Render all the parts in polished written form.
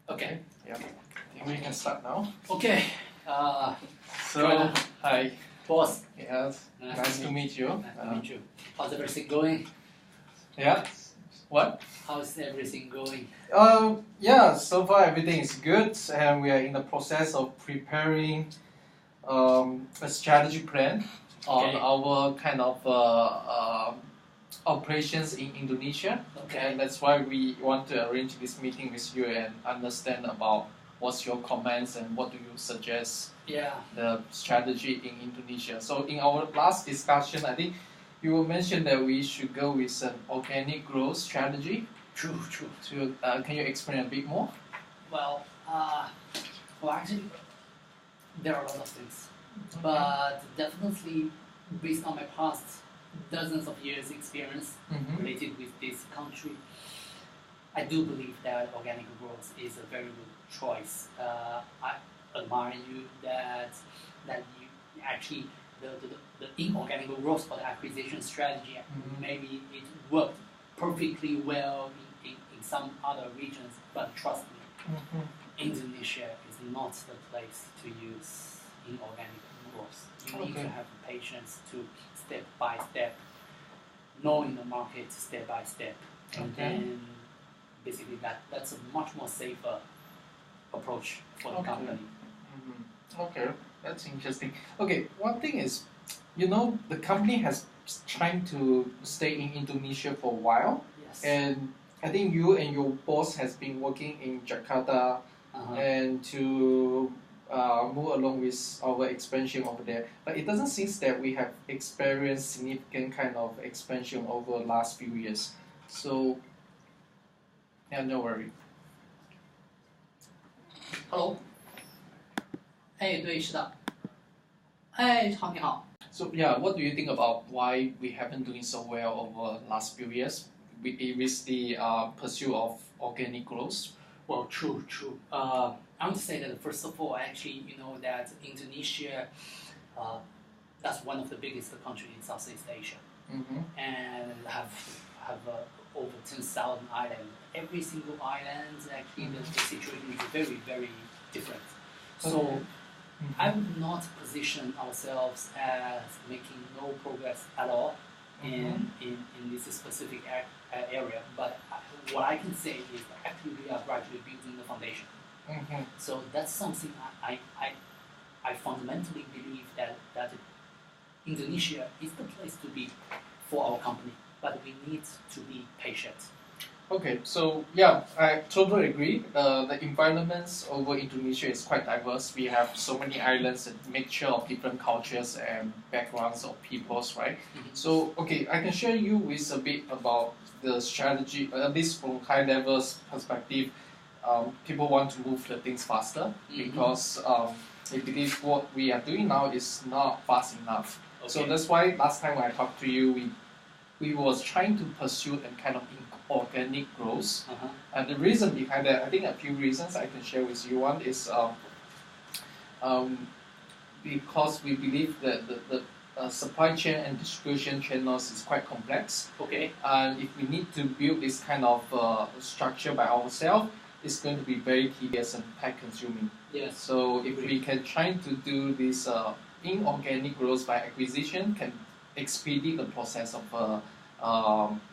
Okay. Yeah. I think we can start now. Okay. So, hi. Boss. Yes. Nice to meet you. Nice to meet you. How's everything going? Yeah. What? How's everything going? Yeah. So far everything is good, and we are in the process of preparing a strategy plan on our kind of operations in Indonesia. Okay. And that's why we want to arrange this meeting with you and understand about what's your comments and what do you suggest the strategy in Indonesia. So in our last discussion, I think you mentioned that we should go with an organic growth strategy. True. Can you explain a bit more? Well, actually, there are a lot of things, but definitely based on my past dozens of years experience related with this country, I do believe that organic growth is a very good choice. I admire you that you actually the inorganic growth or the acquisition strategy maybe it worked perfectly well in some other regions, but trust me, Indonesia is not the place to use inorganic growth. You need to have patience to step by step, knowing the market step by step, and then basically that's a much more safer approach for the company. Okay, that's interesting. Okay, one thing is, the company has trying to stay in Indonesia for a while, and I think you and your boss has been working in Jakarta and to move along with our expansion over there. But it doesn't seem that we have experienced significant kind of expansion over the last few years. So, yeah, no worry. Hello. 哎，对，是的。哎，好，你好。 So yeah, what do you think about why we haven't doing so well over the last few years with the pursuit of organic growth? Well, true. I want to say that first of all, actually, that Indonesia, that's one of the biggest countries in Southeast Asia, and have over 10,000 islands. Every single island, actually, the situation is very, very different. So. I would not position ourselves as making no progress at all in this specific area, but what I can say is that actually we are gradually building the foundation. So that's something I fundamentally believe that Indonesia is the place to be for our company, but we need to be patient. Okay, so yeah, I totally agree. The environments over Indonesia is quite diverse. We have so many islands and mixture of different cultures and backgrounds of peoples, right? So, okay, I can share you with a bit about the strategy, at least from high level perspective. People want to move the things faster because they believe what we are doing now is not fast enough. Okay. So that's why last time when I talked to you, we was trying to pursue a kind of organic growth. And the reason behind that, I think a few reasons I can share with you. One is because we believe that the supply chain and distribution channels is quite complex. Okay. And if we need to build this kind of structure by ourselves, it's going to be very tedious and time consuming. Yes. So if we can try to do this inorganic growth by acquisition, can expedite the process of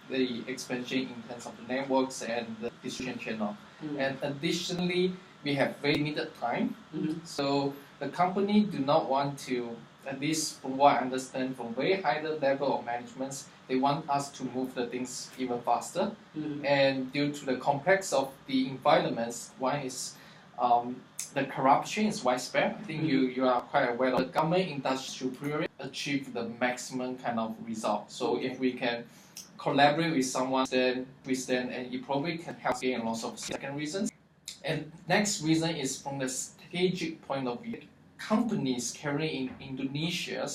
the expansion in terms of the networks and the distribution channel. And additionally, we have very limited time. So the company do not want to, at least from what I understand from very high level of management, they want us to move the things even faster. And due to the complex of the environments, one is the corruption is widespread. I think you are quite aware of the government industry should achieve the maximum kind of result. So if we can collaborate with someone, then and it probably can help gain lots of second reasons. And next reason is from the strategic point of view. Companies carrying in Indonesia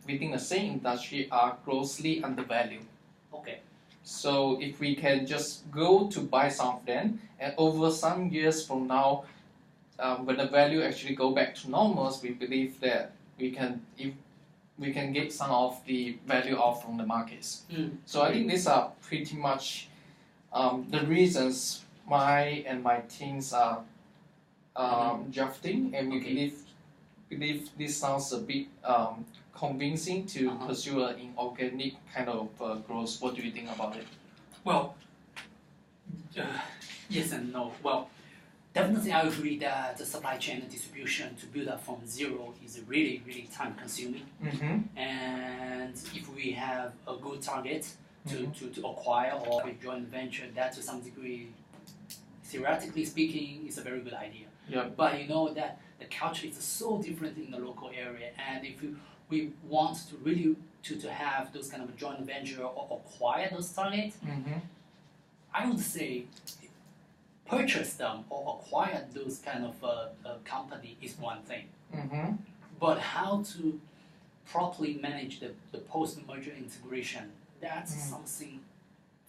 within the same industry are grossly undervalued. Okay. So if we can just go to buy some of them, and over some years from now, when the value actually go back to normal, we believe that we can get some of the value out from the markets. So I think these are pretty much the reasons my teams are drafting, and we believe this sounds a bit convincing to pursue an inorganic kind of growth. What do you think about it? Well, yes and no. Well, definitely I agree that the supply chain and distribution to build up from zero is really, really time consuming. And if we have a good target to acquire or a joint venture, that to some degree, theoretically speaking, is a very good idea. Yeah. But you know that the culture is so different in the local area, and if we want to really to have those kind of joint venture or acquire those targets, I would say purchase them or acquire those kind of company is one thing. But how to properly manage the post-merger integration, that's something,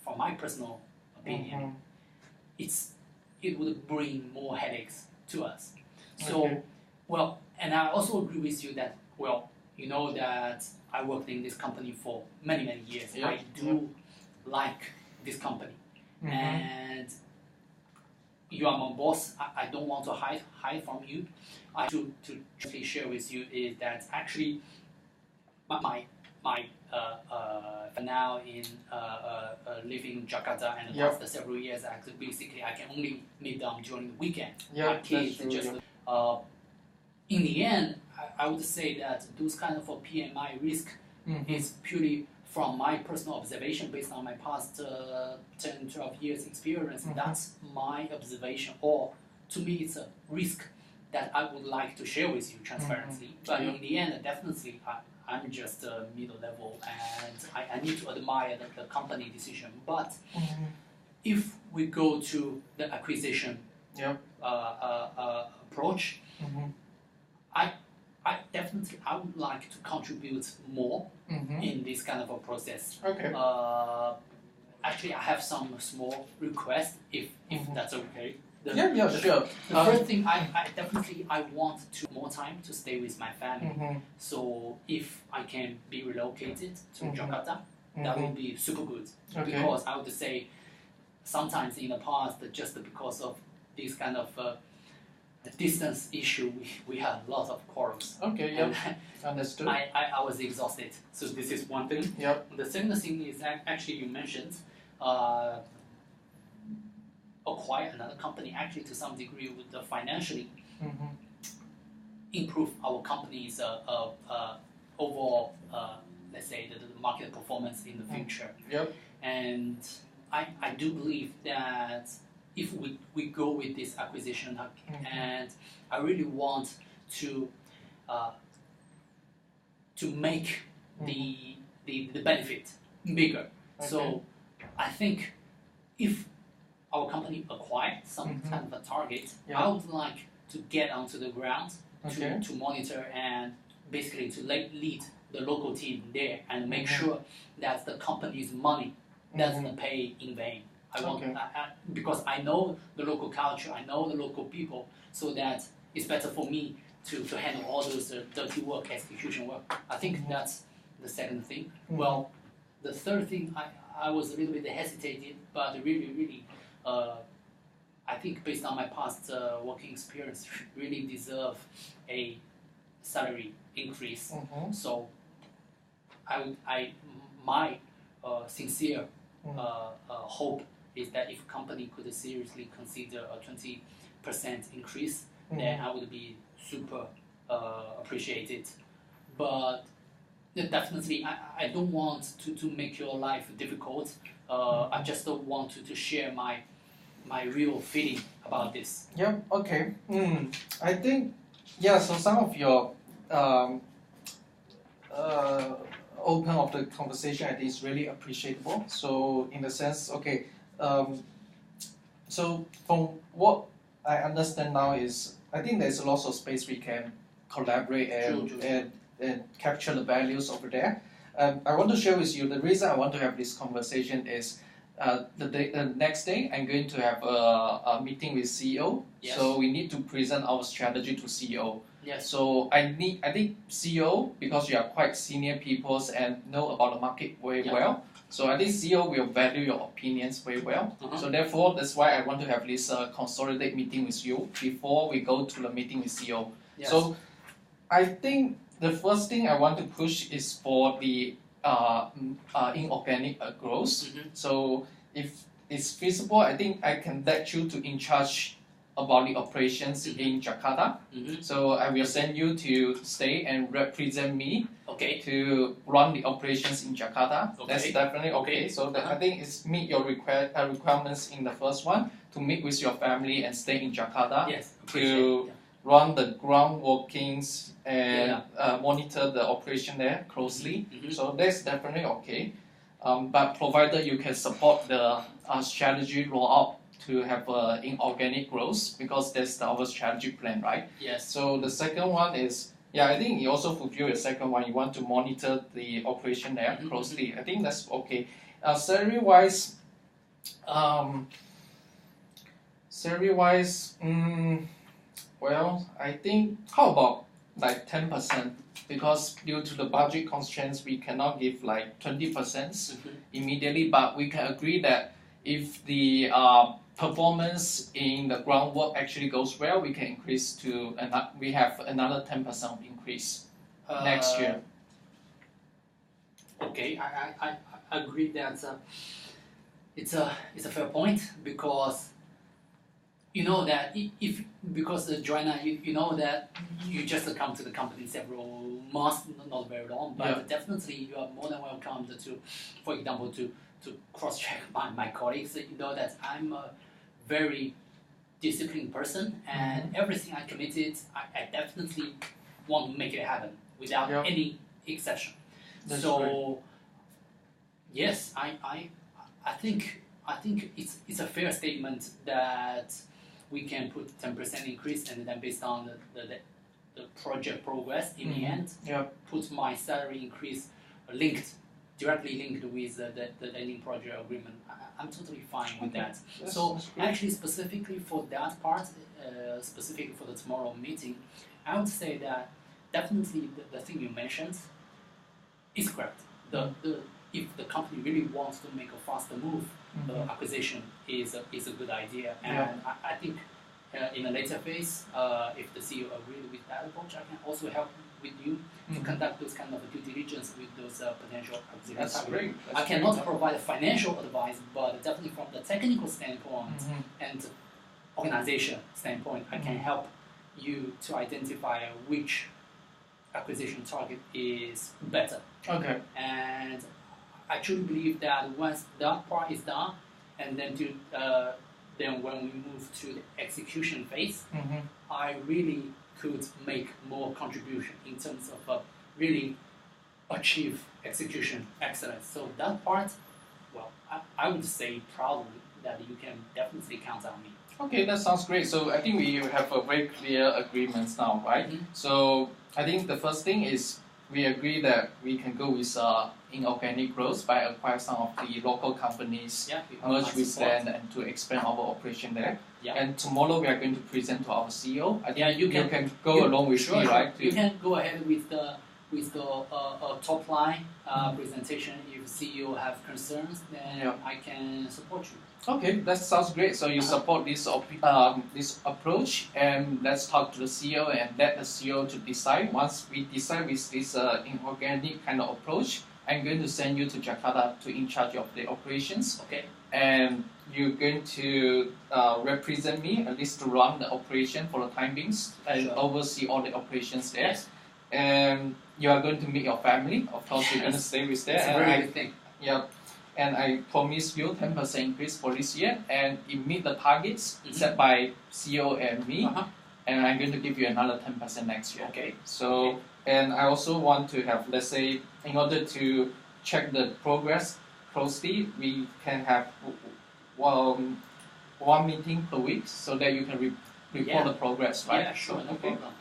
from my personal opinion, it would bring more headaches to us. So, well, and I also agree with you that, well, you know that I worked in this company for many, many years. I do like this company. And you are my boss. I don't want to hide from you. I to share with you is that actually my now in living in Jakarta and after several years, actually basically I can only meet them during the weekend. My kids just in the end, I would say that those kind of a PMI risk is purely from my personal observation based on my past 10, 12 years experience. That's my observation, or to me it's a risk that I would like to share with you transparently. But in the end, definitely I'm just a middle level, and I need to admire the company decision. But if we go to the acquisition approach, I definitely I would like to contribute more in this kind of a process. Actually, I have some small requests if that's okay. Sure. The first thing I definitely I want more time to stay with my family. So if I can be relocated to Jakarta, that would be super good. Because I would say sometimes in the past, just because of this kind of the distance issue, we had a lot of quarrels. Understood. I was exhausted. So this is one thing. The second thing is actually you mentioned acquire another company, actually to some degree would financially improve our company's overall, let's say, the market performance in the future. And I do believe that if we go with this acquisition, and I really want to make the benefit bigger. So I think if our company acquire some kind of a target, I would like to get onto the ground to monitor and basically to lead the local team there and make sure that the company's money doesn't pay in vain. I want because I know the local culture, I know the local people, so that it's better for me to handle all those dirty work, execution work. I think that's the second thing. Well, the third thing, I was a little bit hesitated, but really, I think based on my past working experience, really deserve a salary increase. So my sincere hope is that if company could seriously consider a 20% increase, then I would be super appreciated. But definitely, I don't want to make your life difficult. I just don't want to share my real feeling about this. I think, so some of your open of the conversation, I think is really appreciable. So in the sense, so from what I understand now is, I think there's lots of space we can collaborate and capture the values over there. I want to share with you the reason I want to have this conversation is the next day I'm going to have a meeting with CEO. So we need to present our strategy to CEO. So I think CEO, because you are quite senior people and know about the market very well. So I think CEO will value your opinions very well. So therefore, that's why I want to have this consolidate meeting with you before we go to the meeting with CEO. Yes. So I think the first thing I want to push is for the inorganic growth. So if it's feasible, I think I can let you to in charge about the operations in Jakarta. So I will send you to stay and represent me to run the operations in Jakarta. That's definitely okay. So that I think it's meet your requirements in the first one, to meet with your family and stay in Jakarta. Yes, to run the ground workings and monitor the operation there closely. So that's definitely okay. But provided you can support the strategy rollout to have inorganic growth, because that's our strategy plan, right? Yes. So the second one is, I think you also fulfill your second one. You want to monitor the operation there closely. I think that's okay. Salary-wise, well, I think, how about like 10%? Because due to the budget constraints, we cannot give like 20% immediately, but we can agree that if the performance in the groundwork actually goes well, we can increase to, we have another 10% increase next year. Okay, I agree that it's a fair point, because you know that because Joanna, you know that you just come to the company several months, not very long, but definitely you are more than welcome to, for example, to cross-check my colleagues. You know that I'm a very disciplined person, and everything I committed, I definitely want to make it happen without any exception. That's so right. Yes, I think it's a fair statement that we can put 10% increase, and then based on the project progress in the end, put my salary increase directly linked with the ending project agreement. I'm totally fine with that. So actually, specifically for that part, specifically for the tomorrow meeting, I would say that definitely the thing you mentioned is correct. If the company really wants to make a faster move, acquisition is a good idea, and I think in a later phase, if the CEO agrees with that approach, I can also help with you to conduct those kind of due diligence with those potential acquisition That's targets. great. I cannot provide financial advice, but definitely from the technical standpoint and organization standpoint, I can help you to identify which acquisition target is better. Okay. And I truly believe that once that part is done, and then when we move to the execution phase, I really could make more contribution in terms of really achieve execution excellence. So that part, well, I would say proudly that you can definitely count on me. Okay, that sounds great. So I think we have a very clear agreements now, right? So I think the first thing is we agree that we can go with inorganic growth by acquire some of the local companies, merge with them, and to expand our operation there. And tomorrow we are going to present to our CEO. I think you can go along with me, right? You can go ahead with the top line presentation. If CEO have concerns, then I can support you. Okay, that sounds great. So you support this this approach, and let's talk to the CEO and let the CEO to decide. Once we decide with this inorganic kind of approach, I'm going to send you to Jakarta to in charge of the operations. Okay. And you're going to represent me, at least to run the operation for the time being, and oversee all the operations there. Yes. And you are going to meet your family. Of course, you're going to stay with them. It's a very good thing. Yeah. And I promise you 10% increase for this year, and it meet the targets set by CEO and me, and I'm going to give you another 10% next year. Okay. So, and I also want to have, let's say, in order to check the progress closely, we can have one meeting per week, so that you can report the progress, right? Yeah, sure, no problem.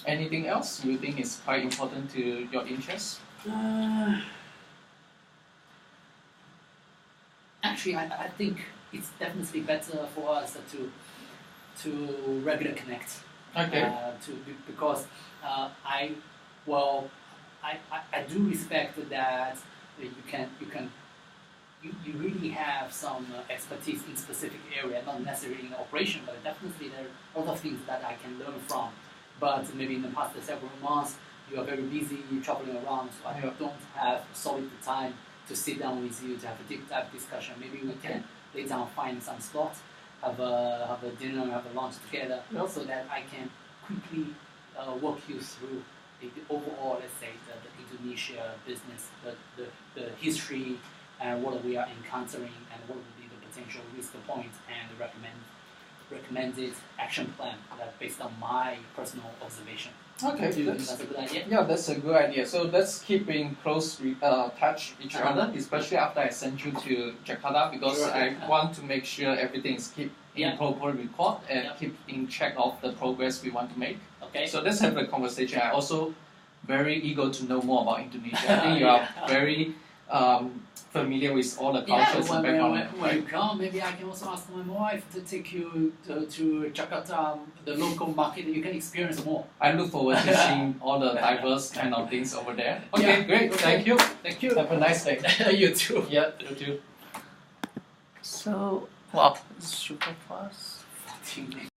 Anything else you think is quite important to your interests? Actually, I think it's definitely better for us to regular connect. Okay. Because I do respect that you really have some expertise in specific area, not necessarily in operation, but definitely there are a lot of things that I can learn from. But maybe in the past several months, you are very busy, you're traveling around, so I don't have solid time to sit down with you to have a deep dive discussion. Maybe we can later on find some slot, have a dinner, have a lunch together, so that I can quickly walk you through the overall, let's say, the Indonesia business, the history, and what we are encountering, and what would be the potential risk points, and recommended action plan that based on my personal observation. Okay, That's a good idea. Yeah, that's a good idea. So let's keep in close touch each other, especially after I send you to Jakarta, because I want to make sure everything is kept in proper record and keep in check of the progress we want to make. Okay. So let's have a conversation. I also very eager to know more about Indonesia. I think you are very familiar with all the cultures and background. When you come, maybe I can also ask my wife to take you to Jakarta, the local market, you can experience more. I look forward to seeing all the diverse kind of things over there. Okay, great. Okay. Thank you. Thank you. Have a nice day. You too. Yeah, you too. So, wow, it's super fast. 14 minutes.